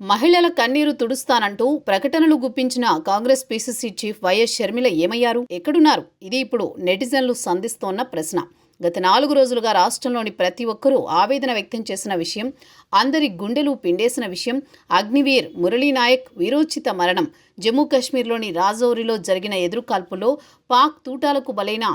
మహిళల కన్నీరు తుడుస్తానంటూ ప్రకటనలు గుప్పించిన కాంగ్రెస్ పీసీసీ చీఫ్ వైఎస్ షర్మిల ఏమయ్యారు, ఎక్కడున్నారు? ఇది ఇప్పుడు నెటిజన్లు సంధిస్తోన్న ప్రశ్న. గత 4 రోజులుగా రాష్ట్రంలోని ప్రతి ఒక్కరూ ఆవేదన వ్యక్తం చేసిన విషయం, అందరి గుండెలు పిండేసిన విషయం అగ్నివీర్ మురళీనాయక్ వీరోచిత మరణం. జమ్మూ కాశ్మీర్లోని రాజౌరిలో జరిగిన ఎదురుకాల్పుల్లో పాక్ తూటాలకు బలైన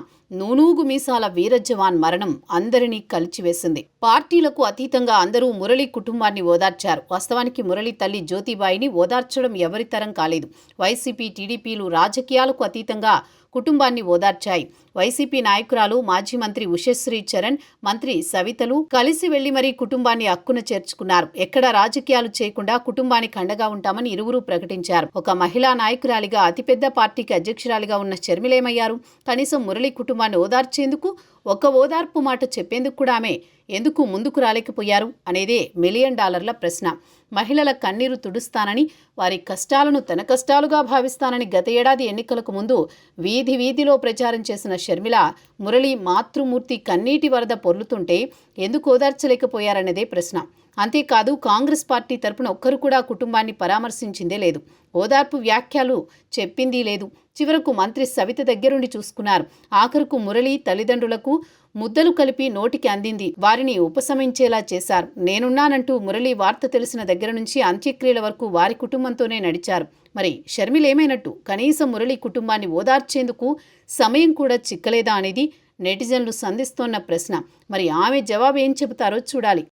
నూనూగు మీసాల వీర జవాన్ మరణం అందరినీ కలిచివేసింది. పార్టీలకు అతీతంగా అందరూ మురళీ కుటుంబాన్ని ఓదార్చారు. వాస్తవానికి మురళీ తల్లి జ్యోతిబాయిని ఓదార్చడం ఎవరి తరం కాలేదు. వైసీపీ, టీడీపీలు రాజకీయాలకు అతీతంగా కుటుంబాన్ని ఓదార్చాయి. వైసీపీ నాయకురాలు మాజీ మంత్రి ఉషశ్రీ చరణ్, మంత్రి సవితలు కలిసి వెళ్లి మరీ కుటుంబాన్ని అక్కున చేర్చుకున్నారు. ఎక్కడా రాజకీయాలు చేయకుండా కుటుంబానికి అండగా ఉంటామని ఇరువురు ప్రకటించారు. ఒక మహిళా నాయకురాలిగా అతిపెద్ద పార్టీకి అధ్యక్షురాలిగా ఉన్న షర్మిలేమయ్యారు? కనీసం మురళీ కుటుంబాన్ని ఓదార్చేందుకు, ఒక్క ఓదార్పు మాట చెప్పేందుకు కూడా ఆమె ఎందుకు ముందుకు రాలేకపోయారు అనేదే $1,000,000 ప్రశ్న. మహిళల కన్నీరు తుడుస్తానని, వారి కష్టాలను తన కష్టాలుగా భావిస్తానని గత ఏడాది ఎన్నికలకు ముందు వీధి వీధిలో ప్రచారం చేసిన షర్మిల, మురళి మాతృమూర్తి కన్నీటి వరద పొర్లుతుంటే ఎందుకు ఓదార్చలేకపోయారన్నదే ప్రశ్న. అంతేకాదు, కాంగ్రెస్ పార్టీ తరపున ఒక్కరు కూడా కుటుంబాన్ని పరామర్శించిందే లేదు. ఓదార్పు వ్యాఖ్యలు చెప్పిందీ లేదు. చివరకు మంత్రి సవిత దగ్గరుండి చూసుకున్నారు. ఆఖరుకు మురళి తల్లిదండ్రులకు ముద్దలు కలిపి నోటికి అందింది. వారిని ఉపశమించేలా చేశారు. నేనున్నానంటూ మురళి వార్త తెలిసిన దగ్గర నుంచి అంత్యక్రియల వరకు వారి కుటుంబంతోనే నడిచారు. మరి షర్మిలేమైనట్టు? కనీసం మురళి కుటుంబాన్ని ఓదార్చేందుకు సమయం కూడా చిక్కలేదా అనేది నెటిజన్లు సంధిస్తోన్న ప్రశ్న. మరి ఆమె జవాబు ఏం చెబుతారో చూడాలి.